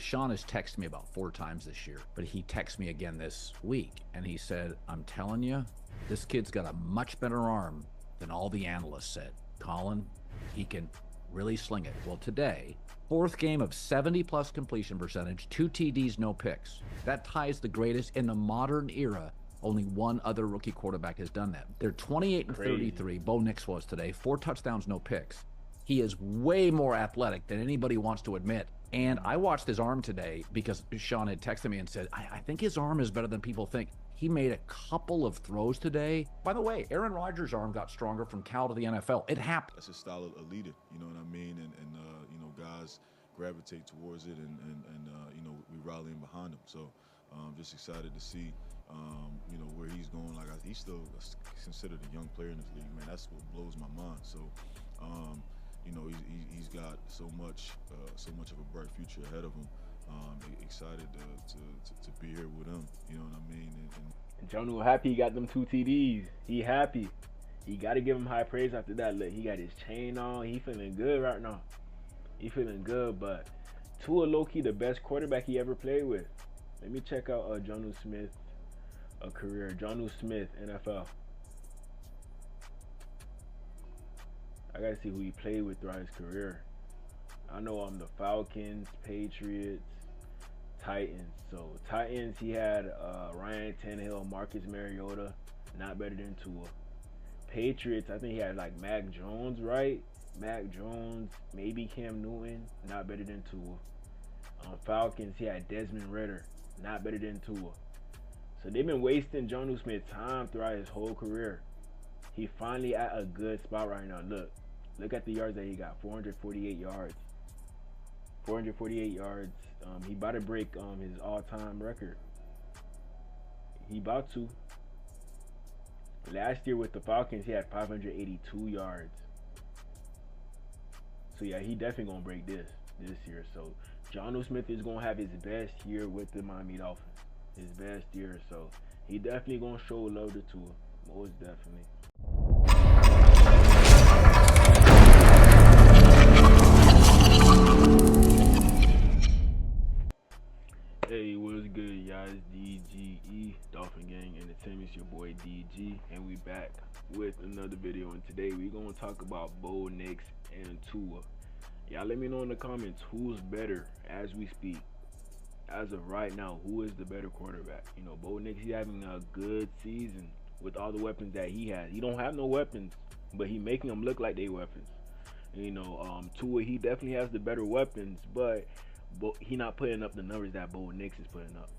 Sean has texted me about 4 times this year, but he texted me again this week, and he said, I'm telling you, this kid's got a much better arm than all the analysts said. Colin, he can really sling it. Well, today, 4th game of 70-plus completion percentage, 2 TDs, no picks. That ties the greatest in the modern era. Only one other rookie quarterback has done that. They're 28-33. Bo Nix was today. 4 touchdowns, no picks. He is way more athletic than anybody wants to admit. And I watched his arm today because Sean had texted me and said, I think his arm is better than people think. He made a couple of throws today. By the way, Aaron Rodgers' arm got stronger from Cal to the NFL. It happened. That's a style of a leader, you know what I mean? And you know, guys gravitate towards it, and you know, we rallying behind him. So just excited to see, you know, where he's going. Like, he's still considered a young player in this league, man. That's what blows my mind. So, you know, he's got so much of a bright future ahead of him. Excited to be here with him, you know what I mean? And Jonnu happy he got them 2 TDs. He happy. He got to give him high praise after that. Look, he got his chain on. He feeling good right now. He feeling good, but Tua low-key the best quarterback he ever played with. Let me check out Jonnu Smith's career. Jonnu Smith, NFL. I got to see who he played with throughout his career. I know the Falcons, Patriots, Titans. So Titans, he had Ryan Tannehill, Marcus Mariota, not better than Tua. Patriots, I think he had like Mac Jones, right? Mac Jones, maybe Cam Newton, not better than Tua. Falcons, he had Desmond Ridder, not better than Tua. So they've been wasting Jonnu Smith's time throughout his whole career. He finally at a good spot right now. Look at the yards that he got, 448 yards. 448 yards. He about to break his all-time record. He about to. Last year with the Falcons, he had 582 yards. So yeah, he definitely gonna break this year. So Jonnu Smith is gonna have his best year with the Miami Dolphins. His best year. So he definitely gonna show love to Tua. Most definitely. Hey, what's good, y'all? It's DGE, Dolphin Gang Entertainment. It's your boy DG, and we back with another video. And today we're gonna talk about Bo Nix and Tua. Y'all let me know in the comments who's better as we speak. As of right now, who is the better quarterback? You know, Bo Nix, he's having a good season with all the weapons that he has. He don't have no weapons, but he making them look like they weapons. You know, Tua, he definitely has the better weapons, but he not putting up the numbers that Bo Nix is putting up.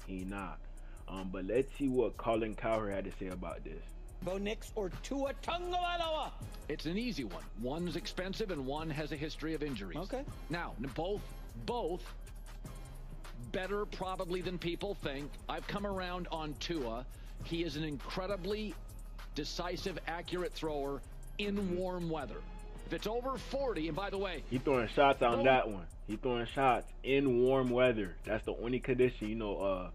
He not. But let's see what Colin Cowherd had to say about this. Bo Nix or Tua Tagovailoa? It's an easy one. One's expensive and one has a history of injuries. Okay. Now, both better probably than people think. I've come around on Tua. He is an incredibly decisive, accurate thrower in warm weather. If it's over 40, and by the way, he throwing shots on that one. He throwing shots in warm weather. That's the only condition. You know,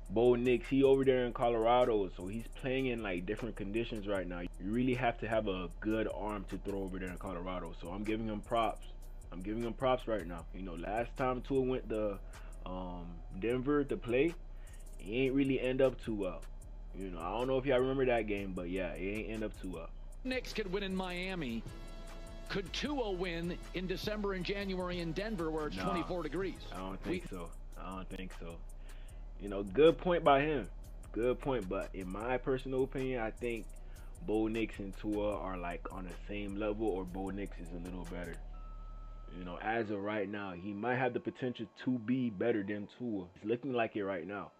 Bo Nix, he over there in Colorado, so he's playing in like different conditions right now. You really have to have a good arm to throw over there in Colorado. So I'm giving him props. I'm giving him props right now. You know, last time Tua went to Denver to play, he ain't really end up too well. You know, I don't know if y'all remember that game, but yeah, it ain't end up too well. Nix could win in Miami. Could Tua win in December and January in Denver where it's 24 degrees? I don't think so. I don't think so. You know, good point by him. Good point. But in my personal opinion, I think Bo Nix and Tua are like on the same level, or Bo Nix is a little better. You know, as of right now, he might have the potential to be better than Tua. It's looking like it right now.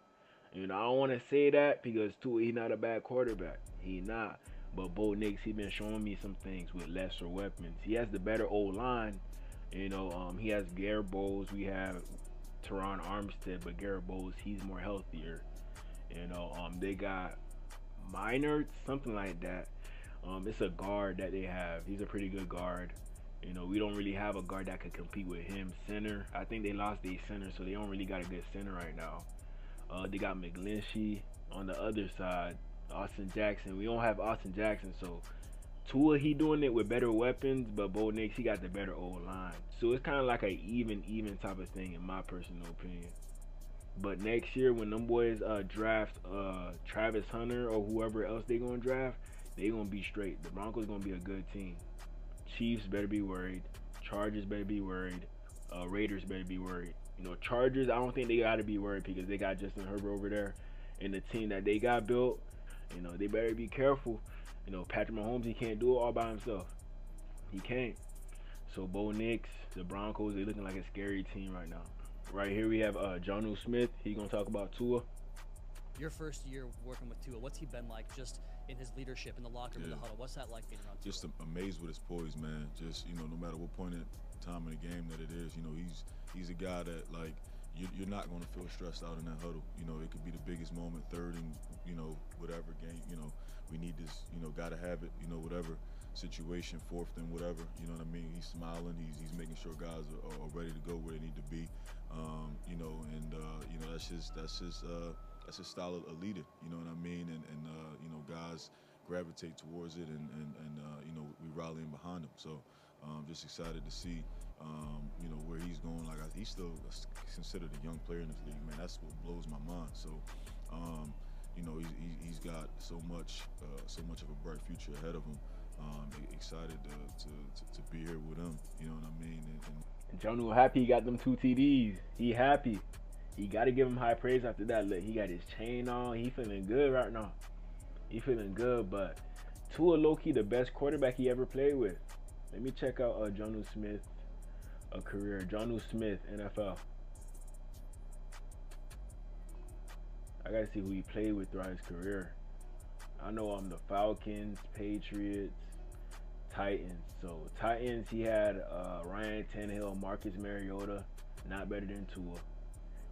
You know, I don't want to say that because Tua, he's not a bad quarterback. He not. But Bo Nix, he been showing me some things with lesser weapons. He has the better O-line. You know, he has Garrett Bowles. We have Teron Armstead, but Garrett Bowles, he's more healthier. You know, they got Minard, something like that. It's a guard that they have. He's a pretty good guard. You know, we don't really have a guard that could compete with him. Center, I think they lost their center, so they don't really got a good center right now. They got McGlinchey on the other side. Austin Jackson. We don't have Austin Jackson, so Tua, he doing it with better weapons, but Bo Nix, he got the better O-line. So it's kind of like a even type of thing in my personal opinion. But next year when them boys draft Travis Hunter or whoever else they gonna draft, they gonna be straight. The Broncos gonna be a good team. Chiefs better be worried. Chargers better be worried. Raiders better be worried. You know, Chargers, I don't think they gotta be worried because they got Justin Herbert over there, and the team that they got built, you know, they better be careful. You know, Patrick Mahomes, he can't do it all by himself. He can't. So Bo Nix, the Broncos, they looking like a scary team right now. Right here we have Jonnu Smith. He gonna talk about Tua. Your first year working with Tua, what's he been like just in his leadership in the locker room, in the huddle? What's that like being around Tua? Just amazed with his poise, man. Just, you know, no matter what point in time in the game that it is, you know, he's a guy that, like, you're not going to feel stressed out in that huddle. You know, it could be the biggest moment, third and, you know, whatever game, you know, we need this, you know, got to have it, you know, whatever situation, fourth and whatever, you know what I mean? He's smiling, he's making sure guys are ready to go where they need to be, you know, and, you know, that's his style of a leader, you know what I mean? And you know, guys gravitate towards it and you know, we rallying behind him. So just excited to see, you know, where he's going. Like, he's still considered a young player in this league, man. That's what blows my mind. So, you know, he's got so much of a bright future ahead of him. Excited to be here with him, you know what I mean? And Jonnu happy he got them 2 TDs. He happy. You got to give him high praise after that. Look, he got his chain on. He feeling good right now. He feeling good, but Tua low-key the best quarterback he ever played with. Let me check out Jonnu Smith's career. Jonnu Smith, NFL. I got to see who he played with throughout his career. I know the Falcons, Patriots, Titans. So Titans, he had Ryan Tannehill, Marcus Mariota, not better than Tua.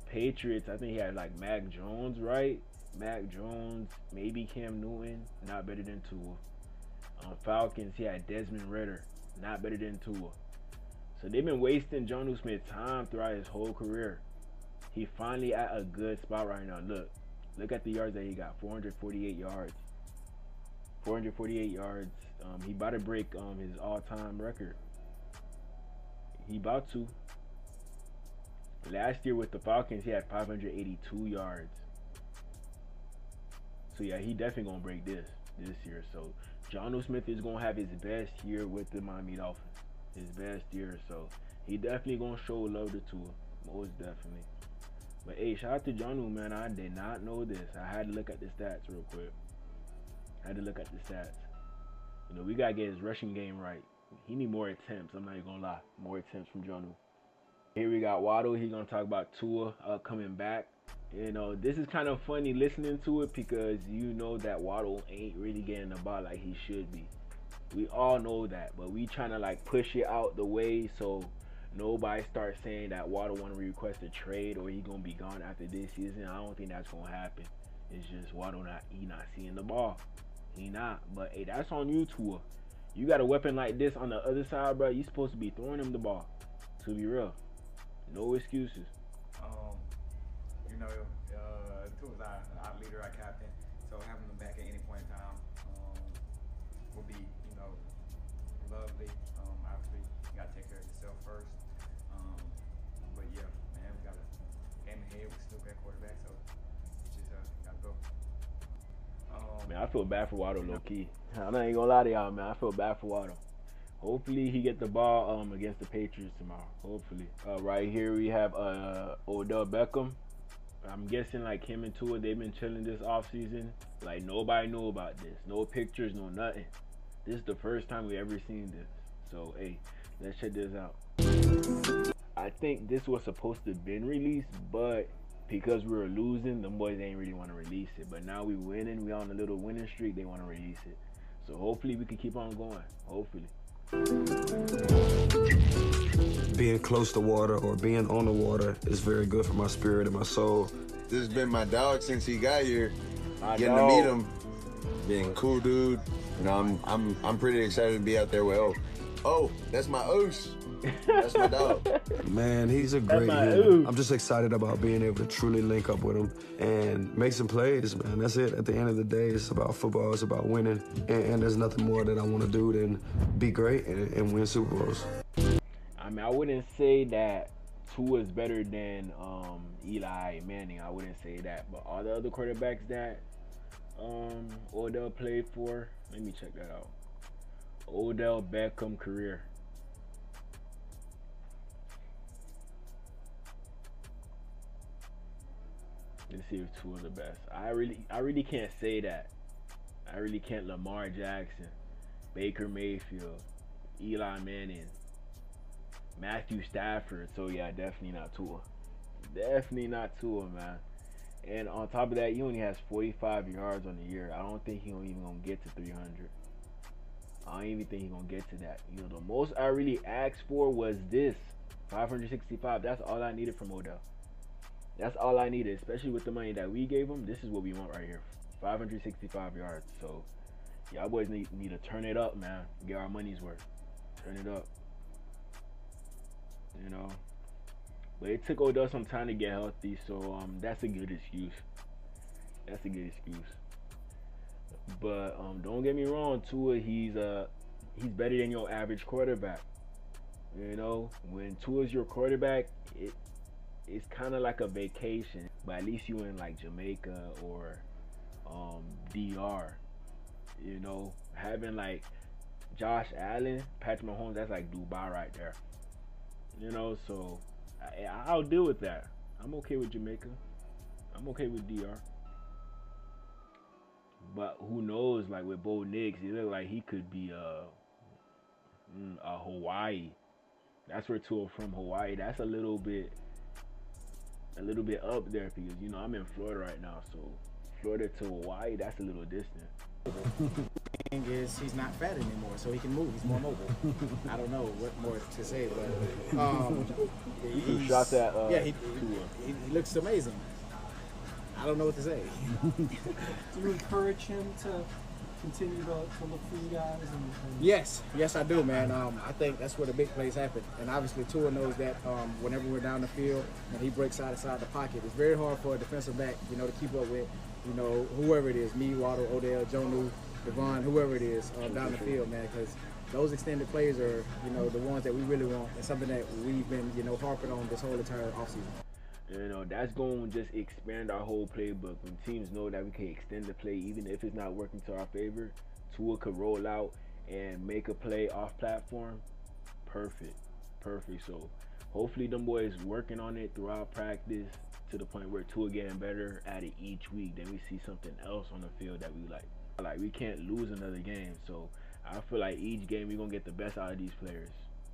Patriots, I think he had like Mac Jones, right? Mac Jones, maybe Cam Newton, not better than Tua. Falcons, he had Desmond Ridder, not better than Tua. So they've been wasting Jonnu Smith's time throughout his whole career. He finally at a good spot right now. Look at the yards that he got, 448 yards. 448 yards. He about to break his all-time record. He about to. Last year with the Falcons, he had 582 yards. So yeah, he definitely gonna break this year. So Jonnu Smith is gonna have his best year with the Miami Dolphins. His best year. So he definitely gonna show love to Tua, most definitely. But hey, shout out to Jonnu, man. I did not know this. I had to look at the stats real quick. You know, we gotta get his rushing game right. He need more attempts. I'm not even gonna lie. More attempts from Jonnu. Here we got Waddle. He's gonna talk about Tua coming back. You know, this is kind of funny listening to it because you know that Waddle ain't really getting the ball like he should be. We all know that, but we trying to like push it out the way so nobody starts saying that Waddle want to request a trade or he gonna be gone after this season. I don't think that's gonna happen. It's just Waddle not seeing the ball. He not. But hey, that's on you, Tua. You got a weapon like this on the other side, bro. You supposed to be throwing him the ball. To be real, no excuses. You know, Tua's our leader, our captain. So having him back at any point in time will be, you know, lovely. Obviously, you gotta take care of yourself first. But yeah, man, we got a game ahead. We still got quarterback, so you just gotta go. Man, I feel bad for Waddle, low key. I'm not even gonna lie to y'all, man. I feel bad for Waddle. Hopefully he get the ball against the Patriots tomorrow. Hopefully. Right here we have Odell Beckham. I'm guessing like him and Tua, they've been chilling this offseason. Like nobody knew about this. No pictures, no nothing. This is the first time we ever seen this. So hey, let's check this out. I think this was supposed to have been released, but because we were losing, the boys ain't really want to release it. But now we winning, we on a little winning streak, they want to release it. So hopefully we can keep on going. Hopefully. Being close to water or being on the water is very good for my spirit and my soul. This has been my dog since he got here. Getting dog. to meet him, being a cool dude. You know, I'm pretty excited to be out there with Elk. Oh, that's my Oos. That's my dog. Man, he's a great human. I'm just excited about being able to truly link up with him and make some plays, man. That's it. At the end of the day, it's about football. It's about winning. And there's nothing more that I want to do than be great and win Super Bowls. I mean, I wouldn't say that Tua is better than Eli Manning. I wouldn't say that. But all the other quarterbacks that Odell played for, let me check that out. Odell Beckham career. Let's see if Tua's the best. I really can't say that. I really can't. Lamar Jackson, Baker Mayfield, Eli Manning, Matthew Stafford. So yeah, definitely not Tua. Definitely not Tua, man. And on top of that, he only has 45 yards on the year. I don't think he's even gonna get to 300. I don't even think he's gonna get to that. You know, the most I really asked for was this, 565. That's all I needed from Odell. That's all I needed, especially with the money that we gave him. This is what we want right here, 565 yards. So, y'all boys need to turn it up, man. Get our money's worth. Turn it up. You know. But it took Odell some time to get healthy, so that's a good excuse. That's a good excuse. But don't get me wrong, Tua, he's better than your average quarterback. You know, when Tua's your quarterback, it's kind of like a vacation, but at least you in like Jamaica or DR. You know, having like Josh Allen, Patrick Mahomes, that's like Dubai right there. You know, so I'll deal with that. I'm okay with Jamaica. I'm okay with DR. But who knows? Like with Bo Nix, he look like he could be a Hawaii. That's where Tua from, Hawaii. That's a little bit up there because you know I'm in Florida right now, so Florida to Hawaii, that's a little distant. The thing is, he's not fat anymore, so he can move. He's more mobile. I don't know what more to say, but he shot that. Yeah, he looks amazing. I don't know what to say. Do you encourage him to continue to look for you guys? Yes, I do, man. I think that's where the big plays happen. And obviously, Tua knows that whenever we're down the field and he breaks outside the pocket, it's very hard for a defensive back, you know, to keep up with, you know, whoever it is, me, Waddle, Odell, Jonnu, Devon, whoever it is down the field, man, because those extended plays are, you know, the ones that we really want. It's something that we've been, you know, harping on this whole entire offseason. You know, that's going to just expand our whole playbook. When teams know that we can extend the play, even if it's not working to our favor, Tua could roll out and make a play off platform. Perfect. So hopefully them boys working on it throughout practice to the point where Tua getting better at it each week. Then we see something else on the field that we like. Like we can't lose another game. So I feel like each game we're going to get the best out of these players.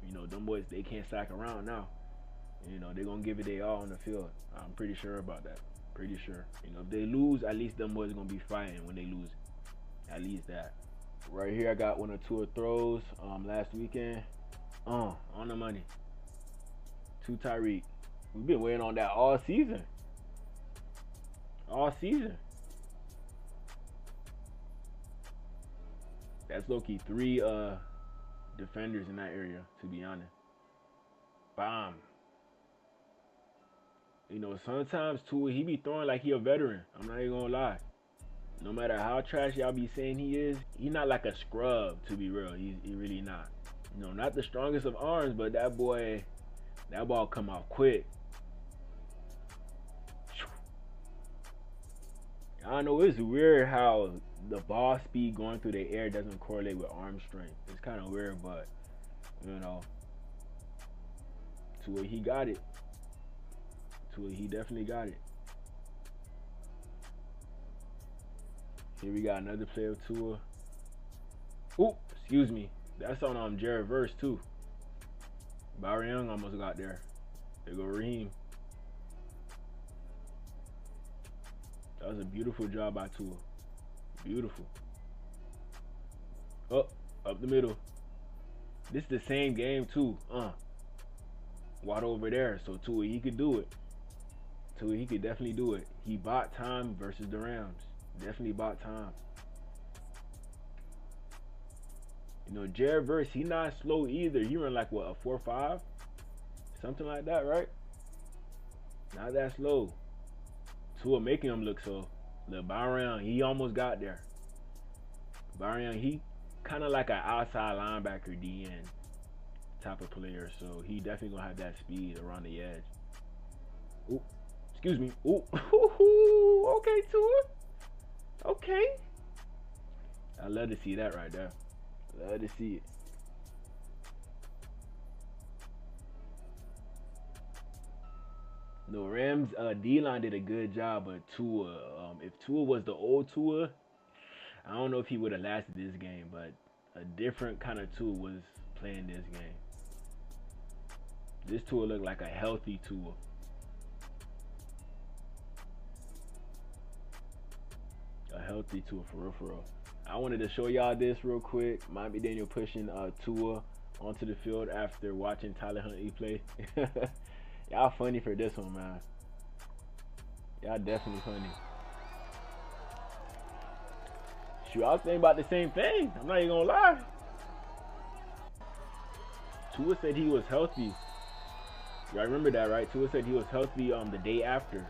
You know, them boys, they can't slack around now. You know, they're going to give it their all on the field. I'm pretty sure about that. Pretty sure. You know, if they lose, at least them boys are going to be fighting when they lose. At least that. Right here, I got one or two throws last weekend. On the money. To Tyreek. We've been waiting on that all season. All season. That's low-key 3 defenders in that area, to be honest. Bam. You know, sometimes Tua, he be throwing like he a veteran. I'm not even gonna lie. No matter how trash y'all be saying he is, he not like a scrub, to be real. He really not. You know, not the strongest of arms, but that boy, that ball come out quick. I know it's weird how the ball speed going through the air doesn't correlate with arm strength. It's kind of weird, but, you know, Tua, he got it. Tua, he definitely got it. Here we got another play of Tua. Ooh, excuse me. That's on Jared Verse too. Byron Young almost got there. There go Raheem. That was a beautiful job by Tua. Beautiful. Up the middle. This is the same game too. Waddle over there. So Tua, he could do it. Tua, he could definitely do it. He bought time versus the Rams. Definitely bought time. You know, Jared Verse, he not slow either. He run like what, a 4.5? Something like that, right? Not that slow. Tua making him look so. Look, Byron, he almost got there. Byron, he kind of like an outside linebacker DN type of player, so he definitely gonna have that speed around the edge. Ooh, excuse me. Ooh, okay, Tua. Okay. I love to see that right there. Love to see it. The Rams D-line did a good job, but Tua, if Tua was the old Tua, I don't know if he would have lasted this game, but a different kind of Tua was playing this game. This Tua looked like a healthy Tua. A healthy Tua, for real, for real. I wanted to show y'all this real quick. Miami Daniel pushing Tua onto the field after watching Tyler Huntley play. Y'all funny for this one, man. Y'all definitely funny. Shoot, I was thinking about the same thing. I'm not even gonna lie. Tua said he was healthy. Y'all remember that, right? Tua said he was healthy the day after.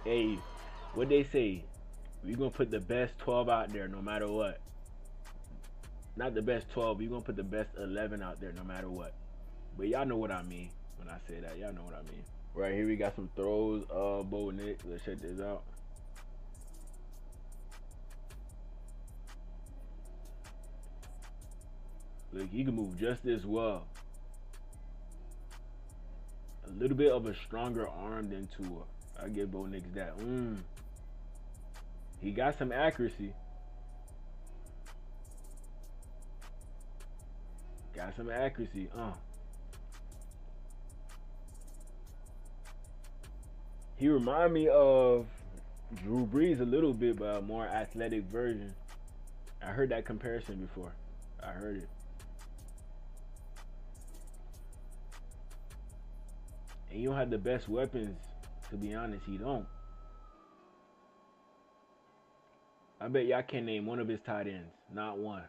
Hey, what they say? We're gonna put the best 12 out there no matter what. Not the best 12, we're gonna put the best 11 out there no matter what. But y'all know what I mean when I say that. Y'all know what I mean. Right here we got some throws of Bo Nix. Let's check this out. Look, he can move just as well. A little bit of a stronger arm than Tua. I give Bo Nix that. He got some accuracy. Got some accuracy. He remind me of Drew Brees a little bit, but a more athletic version. I heard that comparison before. I heard it. And you don't have the best weapons, to be honest. He don't. I bet y'all can't name one of his tight ends. Not one.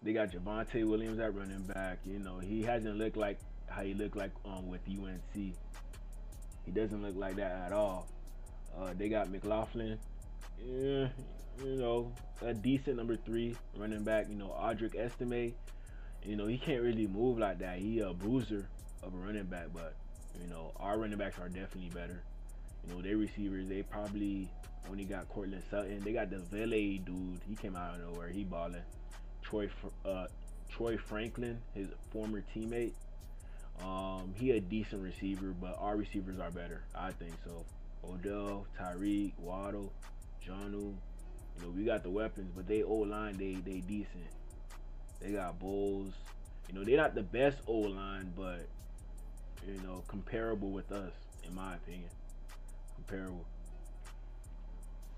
They got Javonte Williams at running back. You know, he hasn't looked like how he looked like with UNC. He doesn't look like that at all. They got McLaughlin. Yeah, you know, a decent number 3 running back. You know, Audric Estime. You know, he can't really move like that. He a bruiser of a running back, but you know, our running backs are definitely better. You know, their receivers, they probably only got Cortland Sutton. They got the Vele dude. He came out of nowhere. He balling. Troy Franklin, his former teammate. He a decent receiver, but our receivers are better. I think so. Odell, Tyreek, Waddle, Jonnu. You know, we got the weapons, but they O-line, they decent. They got Bulls. You know, they're not the best O-line, but you know, comparable with us, in my opinion. Comparable.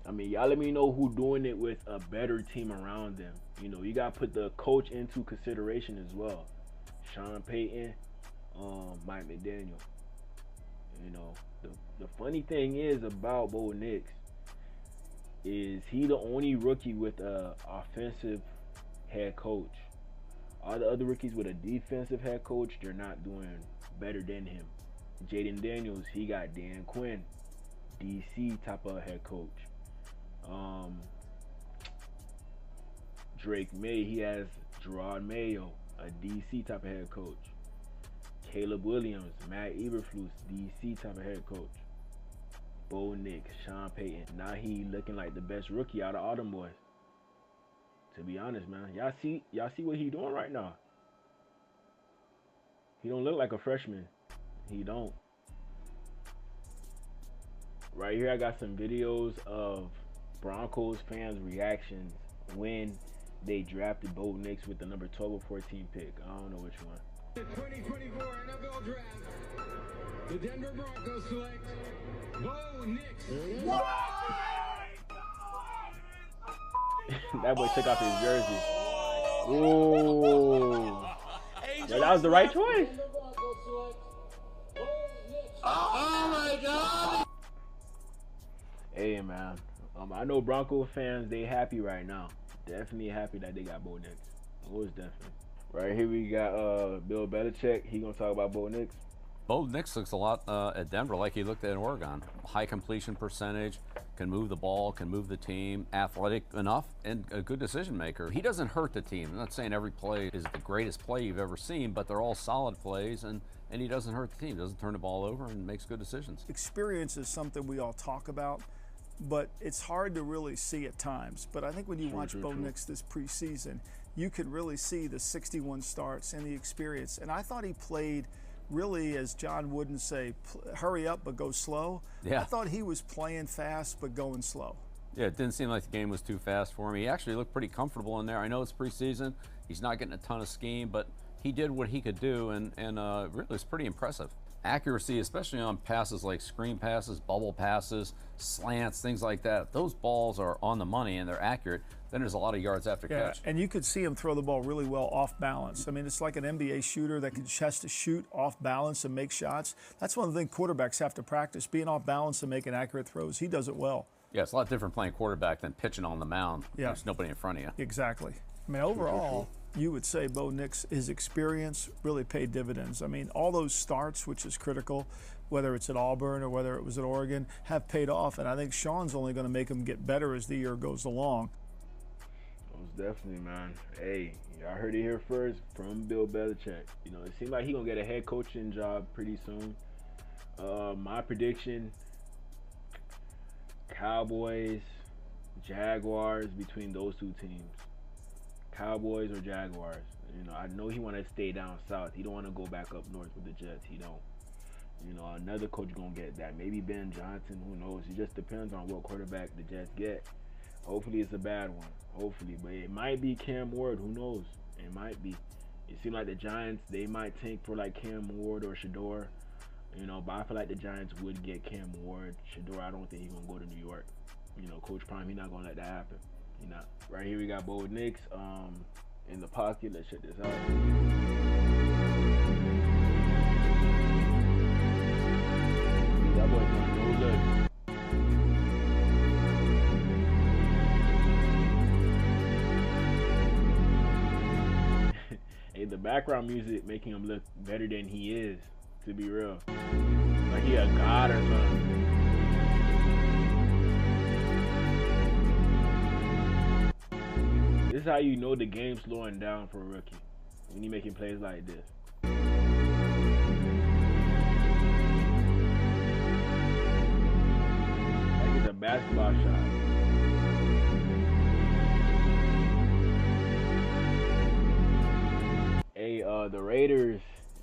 I mean, y'all let me know who doing it with a better team around them. You know, you got to put the coach into consideration as well. Sean Payton, Mike McDaniel. You know, the funny thing is about Bo Nix is he the only rookie with a offensive head coach. All the other rookies with a defensive head coach, they're not doing better than him. Jaden Daniels, he got Dan Quinn, DC type of head coach. Drake May, he has Gerard Mayo, a DC type of head coach. Caleb Williams, Matt Eberflus, DC type of head coach. Bo Nix, Sean Payton. Now he looking like the best rookie out of all them boys. To be honest, man, y'all see what he doing right now. He don't look like a freshman. He don't. Right here, I got some videos of Broncos fans' reactions when they drafted Bo Nix with the number 12 or 14 pick. I don't know which one. The 2024 NFL Draft, the Denver Broncos select Bo Nix. That boy took off his jersey. Ooh. Yo, that was the right choice. Oh my God! Hey, man. I know Bronco fans, they happy right now. Definitely happy that they got Bo Nix. Most definitely. Right here we got Bill Belichick. He gonna talk about Bo Nix. Bo Nix looks a lot at Denver like he looked at Oregon. High completion percentage, can move the ball, can move the team, athletic enough, and a good decision maker. He doesn't hurt the team. I'm not saying every play is the greatest play you've ever seen, but they're all solid plays, and he doesn't hurt the team. Doesn't turn the ball over and makes good decisions. Experience is something we all talk about, but it's hard to really see at times. But I think when you watch Bo Nix this preseason, you could really see the 61 starts and the experience. And I thought he played really, as John Wooden say, hurry up but go slow. Yeah. I thought he was playing fast but going slow. Yeah, it didn't seem like the game was too fast for him. He actually looked pretty comfortable in there. I know it's preseason. He's not getting a ton of scheme, but he did what he could do, and really was pretty impressive. Accuracy, especially on passes like screen passes, bubble passes, slants, things like that. Those balls are on the money and they're accurate. Then there's a lot of yards after catch. And you could see him throw the ball really well off balance. I mean, it's like an NBA shooter that has to shoot off balance and make shots. That's one of the things quarterbacks have to practice, being off balance and making accurate throws. He does it well. Yeah, it's a lot different playing quarterback than pitching on the mound. Yeah. There's nobody in front of you. Exactly. I mean, overall, you would say Bo Nix, his experience really paid dividends. I mean, all those starts, which is critical, whether it's at Auburn or whether it was at Oregon, have paid off. And I think Sean's only going to make him get better as the year goes along. Most definitely, man. Hey, y'all heard it here first from Bill Belichick. You know, it seems like he's going to get a head coaching job pretty soon. My prediction, Cowboys, Jaguars, between those two teams. Cowboys or Jaguars. You know, I know he want to stay down south. He don't want to go back up north with the Jets. He don't. You know, another coach gonna get that. Maybe Ben Johnson. Who knows? It just depends on what quarterback the Jets get. Hopefully it's a bad one. Hopefully, but it might be Cam Ward. Who knows? It might be. It seems like the Giants, they might tank for like Cam Ward or Shador. You know, but I feel like the Giants would get Cam Ward. Shador, I don't think he's gonna go to New York. You know, Coach Prime, he's not gonna let that happen. You know, right here we got Bo Nix in the pocket. Let's check this out. That boy doing no look. Hey, the background music making him look better than he is, to be real. Like he a god or something. This is how you know the game's slowing down for a rookie, when you're making plays like this. Like it's a basketball shot. Hey, the Raiders,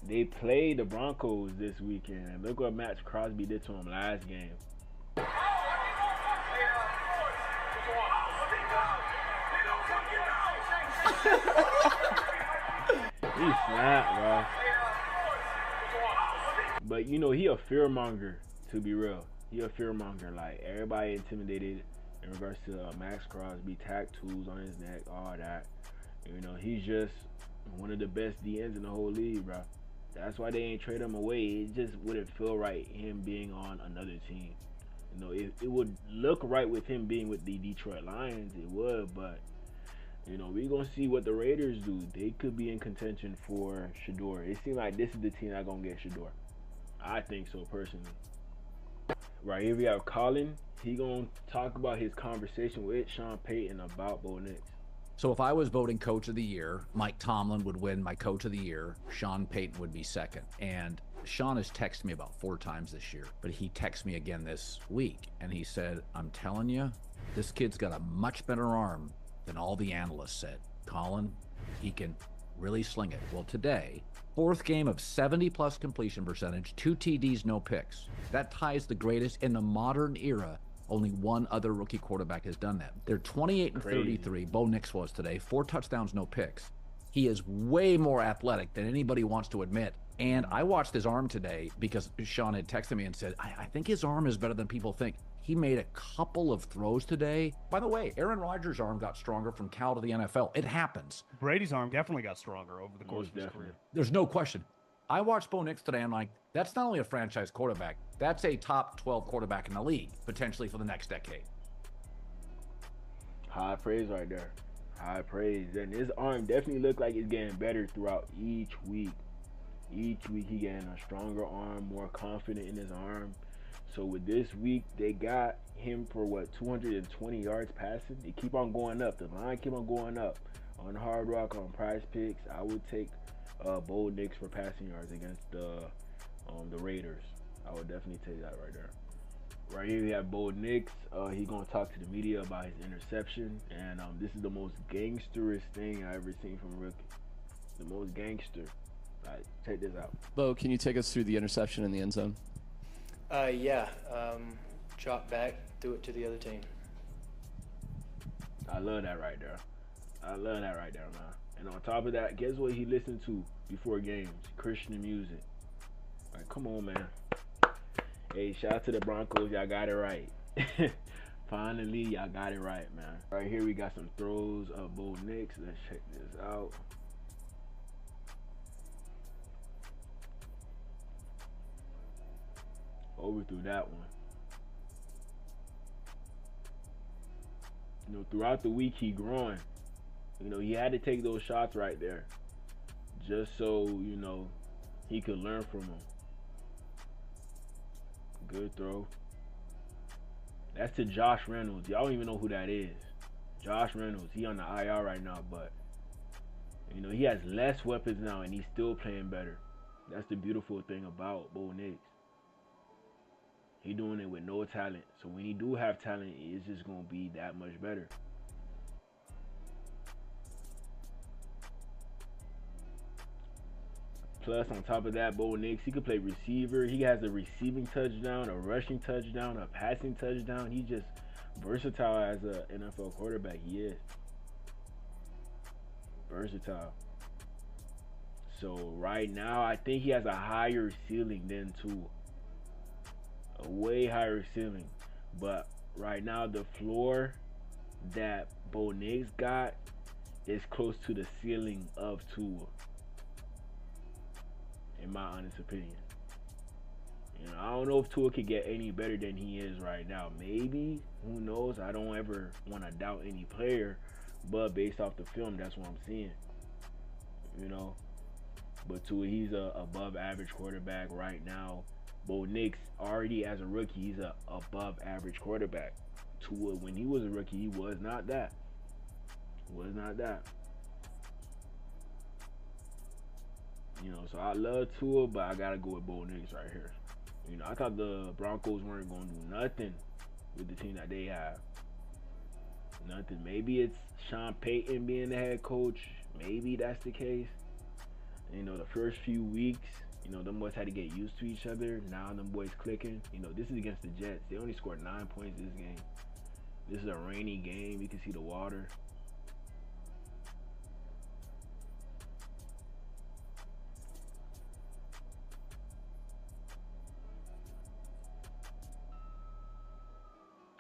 they played the Broncos this weekend, and look what Max Crosby did to him last game. He snapped, bro. But you know, he a fearmonger, to be real. He a fearmonger. Like, everybody intimidated in regards to Max Crosby, tattoos on his neck, all that. You know, he's just one of the best DNs in the whole league, bro. That's why they ain't trade him away. It just wouldn't feel right, him being on another team. You know, it would look right with him being with the Detroit Lions. It would, but you know, we're going to see what the Raiders do. They could be in contention for Shador. It seems like this is the team that's going to get Shador. I think so, personally. Right here we have Colin. He going to talk about his conversation with Sean Payton about Bo Nix. So if I was voting Coach of the Year, Mike Tomlin would win my Coach of the Year. Sean Payton would be second. And Sean has texted me about 4 times this year, but he texted me again this week. And he said, I'm telling you, this kid's got a much better arm than all the analysts said. Colin, he can really sling it. Well, today, 4th game of 70-plus completion percentage, 2 TDs, no picks. That ties the greatest in the modern era. Only one other rookie quarterback has done that. They're 28 and 33. Bo Nix was today. 4 touchdowns, no picks. He is way more athletic than anybody wants to admit. And I watched his arm today because Sean had texted me and said, I think his arm is better than people think. He made a couple of throws today. By the way, Aaron Rodgers' arm got stronger from Cal to the NFL. It happens. Brady's arm definitely got stronger over the course of his career. There's no question. I watched Bo Nix today. I'm like, that's not only a franchise quarterback, that's a top 12 quarterback in the league, potentially for the next decade. High praise right there. High praise. And his arm definitely looked like it's getting better throughout each week. Each week he getting a stronger arm, more confident in his arm. So with this week, they got him for what, 220 yards passing? They keep on going up. The line keep on going up. On Hard Rock, on Prize Picks, I would take Bo Nix for passing yards against the Raiders. I would definitely take that right there. Right here we have Bo Nix. He's gonna talk to the media about his interception, and this is the most gangsterish thing I ever seen from a rookie. The most gangster. All right, check this out. Bo, can you take us through the interception in the end zone? Yeah. Drop back, do it to the other team. I love that right there. I love that right there, man. And on top of that, guess what he listened to before games? Christian music. Like, come on, man. Hey, shout out to the Broncos. Y'all got it right. Finally, y'all got it right, man. Right here, we got some throws of Bo Nix. Let's check this out. Overthrew that one. You know, throughout the week, he growing. You know, he had to take those shots right there just so, you know, he could learn from them. Good throw. That's to Josh Reynolds. Y'all don't even know who that is. Josh Reynolds. He on the IR right now, but, you know, he has less weapons now, and he's still playing better. That's the beautiful thing about Bo Nix. He doing it with no talent. So when he do have talent, it's just going to be that much better. Plus, on top of that, Bo Nix, he could play receiver. He has a receiving touchdown, a rushing touchdown, a passing touchdown. He's just versatile as an NFL quarterback. He is. Versatile. So, right now, I think he has a higher ceiling than Tua. A way higher ceiling. But right now, the floor that Bo Nix got is close to the ceiling of Tua, in my honest opinion. You know, I don't know if Tua could get any better than he is right now. Maybe, who knows? I don't ever want to doubt any player, but based off the film, that's what I'm seeing. You know, but Tua, he's a above average quarterback right now. Bo Nix, already as a rookie, he's a above average quarterback. Tua, when he was a rookie, he was not that. Was not that. You know, so I love Tua, but I gotta go with Bo Nix right here. You know, I thought the Broncos weren't gonna do nothing with the team that they have. Nothing. Maybe it's Sean Payton being the head coach. Maybe that's the case. You know, the first few weeks, you know, them boys had to get used to each other. Now them boys clicking. You know, this is against the Jets. They only scored 9 points this game. This is a rainy game. You can see the water.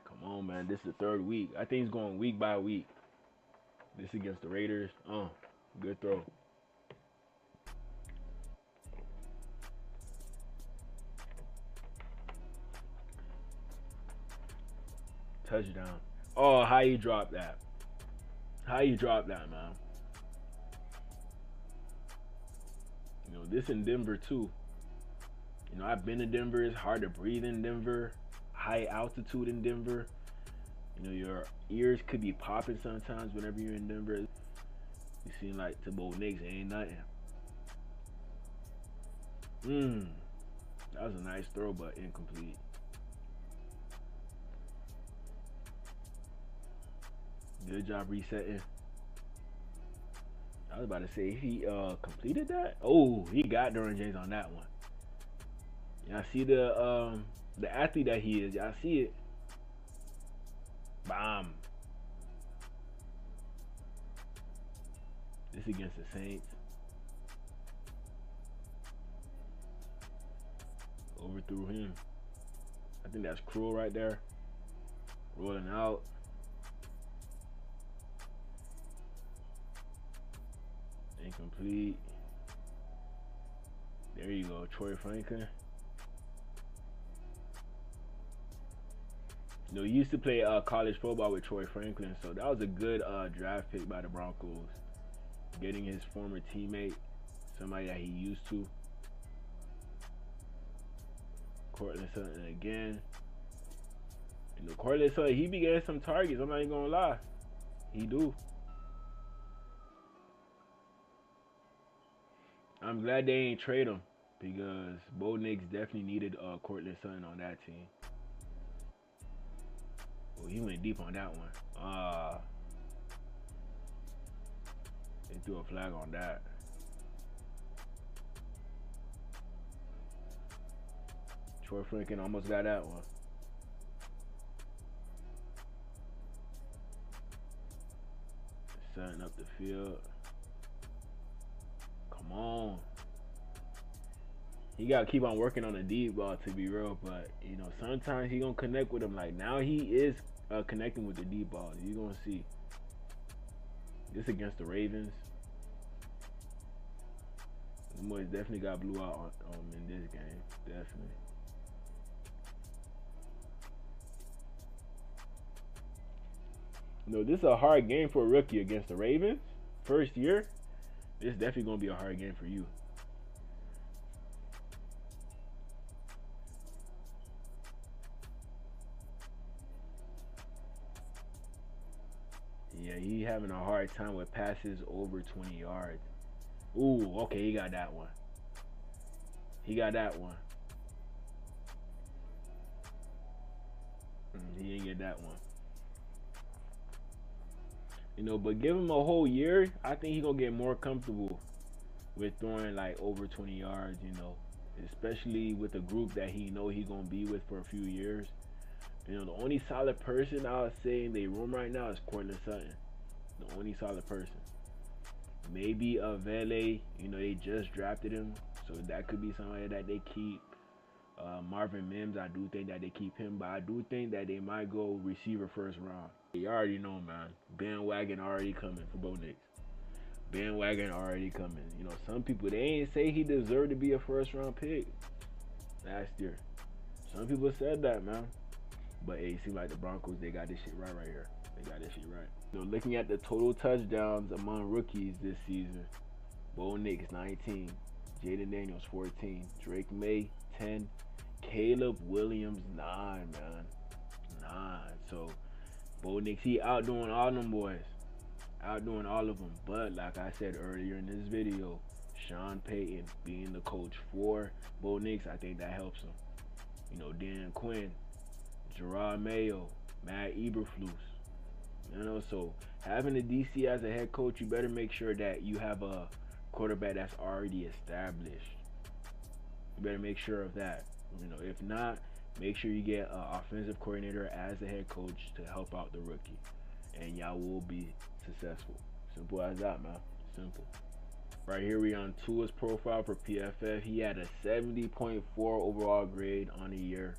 Come on, man. This is the third week. I think it's going week by week. This is against the Raiders. Good throw. Touchdown. Oh, how you drop that? How you drop that, man? You know, this in Denver too. You know, I've been to Denver. It's hard to breathe in Denver. High altitude in Denver. You know, your ears could be popping sometimes whenever you're in Denver. You seem like to Bo Nix, ain't nothing. That was a nice throw, but incomplete. Good job resetting. I was about to say he completed that. Oh, he got Derwin James on that one. Y'all see the athlete that he is. Y'all see it. Bomb. This against the Saints. Overthrew him. I think that's cruel right there. Rolling out. Incomplete. There you go, Troy Franklin. You know, he used to play college football with Troy Franklin, so that was a good draft pick by the Broncos. Getting his former teammate, somebody that he used to. Cortland Sutton again. You know, Cortland Sutton, he be getting some targets. I'm not even gonna lie, he do. I'm glad they ain't trade him because Bo Nix definitely needed Cortland Sutton on that team. Oh, he went deep on that one. They threw a flag on that. Troy Franklin almost got that one. Setting up the field. Come on. He got to keep on working on the deep ball, to be real, but you know, sometimes he gonna connect with him. Like now he is connecting with the deep ball. You're gonna see this against the Ravens. The boys definitely got blew out in this game, definitely. No, this is a hard game for a rookie against the Ravens. First year, this is definitely gonna be a hard game for you. Yeah, he having a hard time with passes over 20 yards. Ooh, okay, he got that one. He got that one. He didn't get that one. You know, but give him a whole year, I think he's going to get more comfortable with throwing like over 20 yards, you know, especially with a group that he know he's going to be with for a few years. You know, the only solid person I would say in their room right now is Cortland Sutton. The only solid person. Maybe Vele, you know, they just drafted him, so that could be somebody that they keep. Marvin Mims, I do think that they keep him, but I do think that they might go receiver first round. You already know, man. Bandwagon already coming for Bo Nix. Bandwagon already coming. You know, some people, they ain't say he deserved to be a first round pick last year. Some people said that, man. But hey, it seems like the Broncos, they got this shit right here. They got this shit right. You know, looking at the total touchdowns among rookies this season, Bo Nix 19, Jaden Daniels 14, Drake May 10, Caleb Williams 9, man. 9. So Bo Nix, he outdoing all them boys. Outdoing all of them. But like I said earlier in this video, Sean Payton being the coach for Bo Nix, I think that helps him. You know, Dan Quinn, Gerard Mayo, Matt Eberflus. You know, so having a DC as a head coach, you better make sure that you have a quarterback that's already established. You better make sure of that. You know, if not, make sure you get an offensive coordinator as the head coach to help out the rookie, and y'all will be successful. Simple as that, man. Simple. Right here we on Tua's profile for PFF. He had a 70.4 overall grade on the year.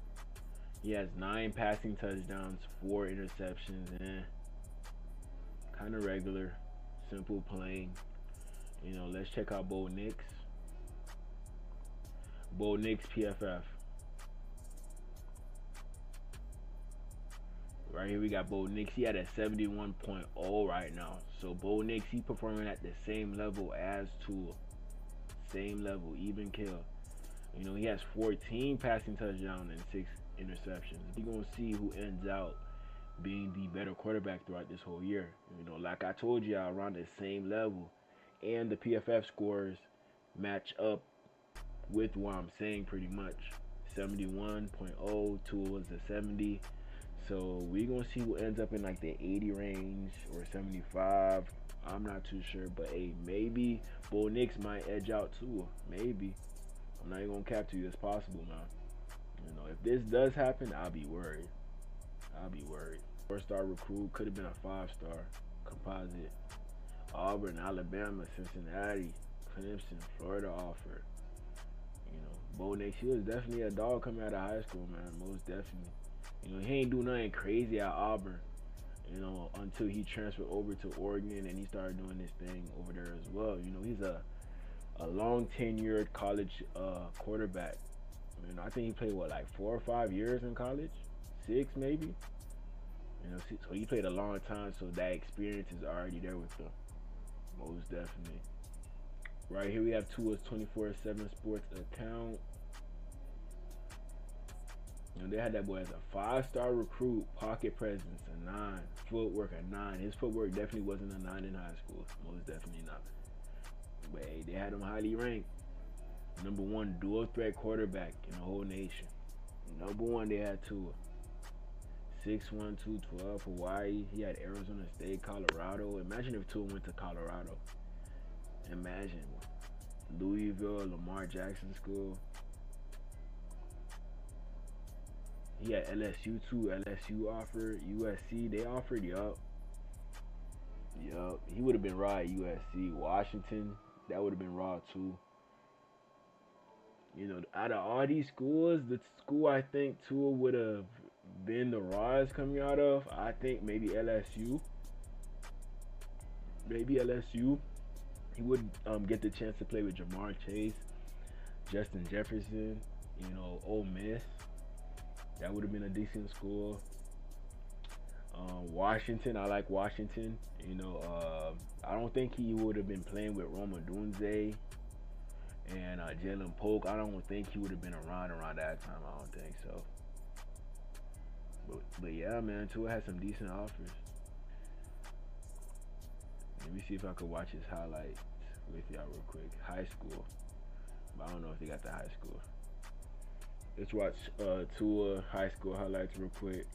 He has 9 passing touchdowns, 4 interceptions, and kind of regular, simple, plain. You know, let's check out Bo Nix. Bo Nix PFF. Right here we got Bo Nix. He had a 71.0 right now. So Bo Nix, he performing at the same level as Tua. Same level, even kill. You know, he has 14 passing touchdowns and 6 interceptions. We're going to see who ends out being the better quarterback throughout this whole year. You know, like I told you, around the same level. And the PFF scores match up with what I'm saying pretty much. 71.0, Tua's a 70. So we're going to see who ends up in like the 80 range or 75. I'm not too sure. But hey, maybe Bo Nix might edge out Tua. Maybe. I'm not even going to cap to you. It's possible, man. You know, if this does happen, I'll be worried. I'll be worried. 4-star recruit, could have been a 5-star composite. Auburn, Alabama, Cincinnati, Clemson, Florida offer. You know, Bo Nix, he was definitely a dog coming out of high school, man. Most definitely. You know, he ain't do nothing crazy at Auburn, you know, until he transferred over to Oregon and he started doing this thing over there as well. You know, he's a a long tenured college quarterback. You know, I think he played like 4 or 5 years in college, 6 maybe. You know, so he played a long time, so that experience is already there with him, most definitely. Right here we have Tua's 24/7 sports account. You know, they had that boy as a 5-star recruit, pocket presence a 9, footwork a 9. His footwork definitely wasn't a 9 in high school, most definitely not. But hey, they had him highly ranked. Number 1 dual threat quarterback in the whole nation. Number 1, they had Tua. 6'1", 212, Hawaii. He had Arizona State, Colorado. Imagine if Tua went to Colorado. Imagine Louisville, Lamar Jackson School. He had LSU too. LSU offered. USC, they offered. Yup. He would have been raw at USC. Washington, that would have been raw too. You know, out of all these schools, the school I think Tua would have been the rawest coming out of, I think maybe LSU. Maybe LSU. He would get the chance to play with Jamar Chase, Justin Jefferson, you know, Ole Miss. That would have been a decent school. Washington, I like Washington. You know, I don't think he would have been playing with Roma Dunze and Jalen Polk. I don't think he would have been around that time. I don't think so. But yeah, man, Tua had some decent offers. Let me see if I could watch his highlights with y'all real quick. High school. But I don't know if they got the high school. Let's watch Tua high school highlights real quick.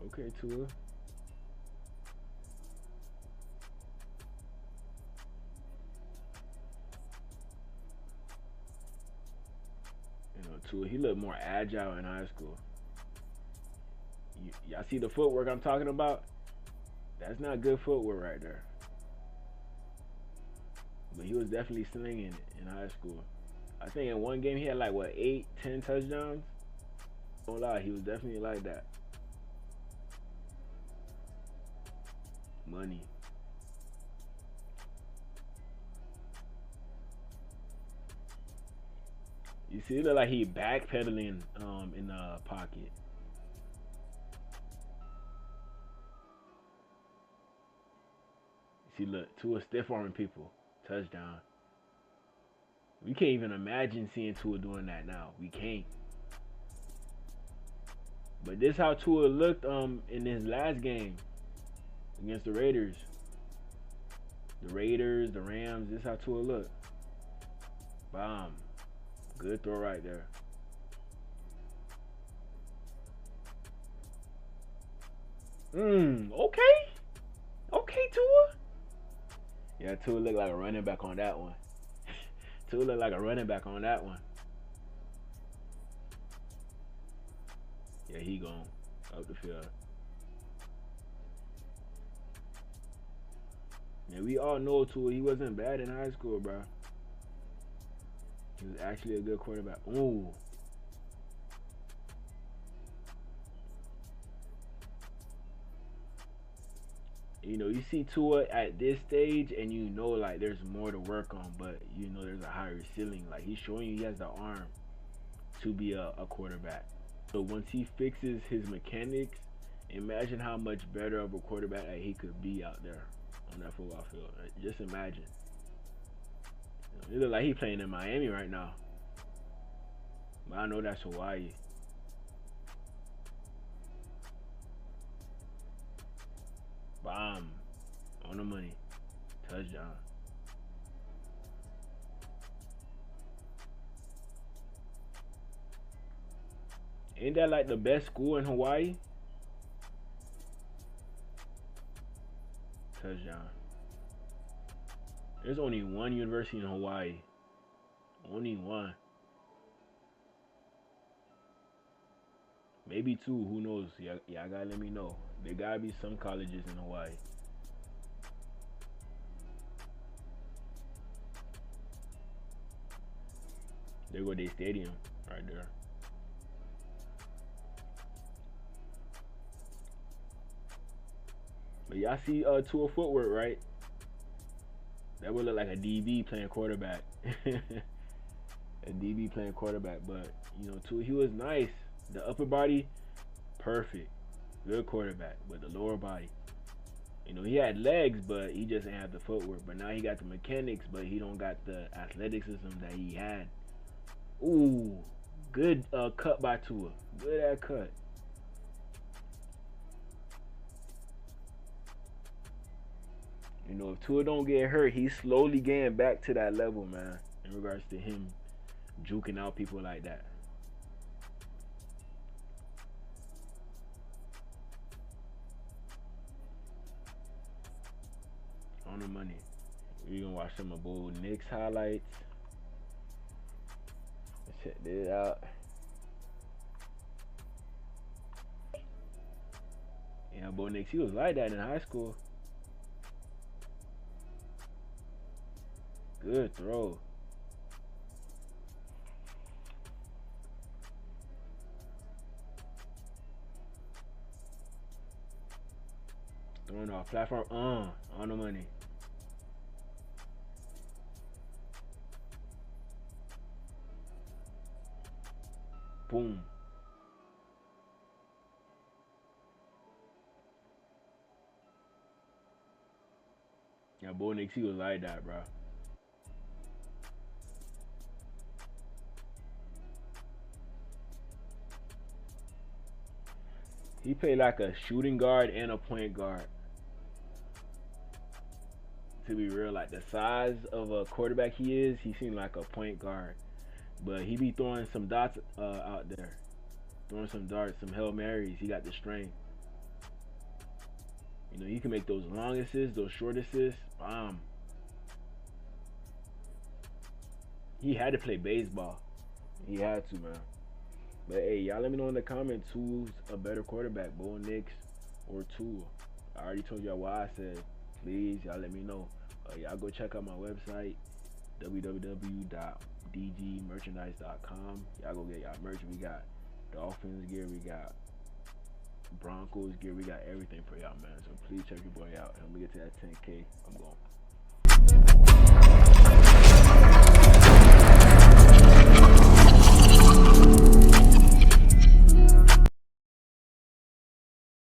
Okay, Tua. Tua, he looked more agile in high school. Y'all see the footwork I'm talking about? That's not good footwork right there. But he was definitely slinging it in high school. I think in one game he had like, what, 8, 10 touchdowns? Don't lie, he was definitely like that. Money. You see, it look like he backpedaling in the pocket. See, look, Tua stiff arming people. Touchdown. We can't even imagine seeing Tua doing that now. We can't. But this how Tua looked in his last game against the Raiders. The Raiders, the Rams, this how Tua looked. Bomb. Good throw right there. Okay. Okay, Tua. Yeah, Tua looked like a running back on that one. Tua looked like a running back on that one. Yeah, he gone up the field. Yeah, we all know Tua, he wasn't bad in high school, bro. He was actually a good quarterback. Ooh. You know, you see Tua at this stage and you know, like, there's more to work on, but you know there's a higher ceiling. Like, he's showing you he has the arm to be a quarterback. So once he fixes his mechanics, imagine how much better of a quarterback that he could be out there on that football field. Just imagine. It look like he's playing in Miami right now. But I know that's Hawaii. Bomb. On the money. Touchdown. Ain't that like the best school in Hawaii? Touchdown. There's only one university in Hawaii. Only one. Maybe 2, who knows? Y'all gotta let me know. There gotta be some colleges in Hawaii. There go their stadium right there. But y'all see Tua footwork, right? That would look like a DB playing quarterback. A DB playing quarterback, but you know, Tua, he was nice. The upper body, perfect. Good quarterback, but the lower body. You know, he had legs, but he just didn't have the footwork. But now he got the mechanics, but he don't got the athleticism that he had. Ooh, good cut by Tua. Good at cut. You know, if Tua don't get hurt, he's slowly getting back to that level, man, in regards to him juking out people like that. On the money. We're gonna watch some of Bo Nix highlights. Let's check this out. Yeah, Bo Nix, he was like that in high school. Good throw. Throwing off platform on the money. Boom. Yeah, Bo Nix, he was like that, bro. He played like a shooting guard and a point guard. To be real, like the size of a quarterback he seemed like a point guard. But he be throwing some dots out there. Throwing some darts, some Hail Marys. He got the strength. You know, he can make those long assists, those short assists. Bomb. He had to play baseball. He had to, man. But hey, y'all let me know in the comments who's a better quarterback, Bo Nix or Tua. I already told y'all what I said. Please, y'all let me know. Y'all go check out my website, www.dgmerchandise.com. Y'all go get y'all merch. We got Dolphins gear, we got Broncos gear, we got everything for y'all, man. So please check your boy out. Help me get to that 10K. I'm going.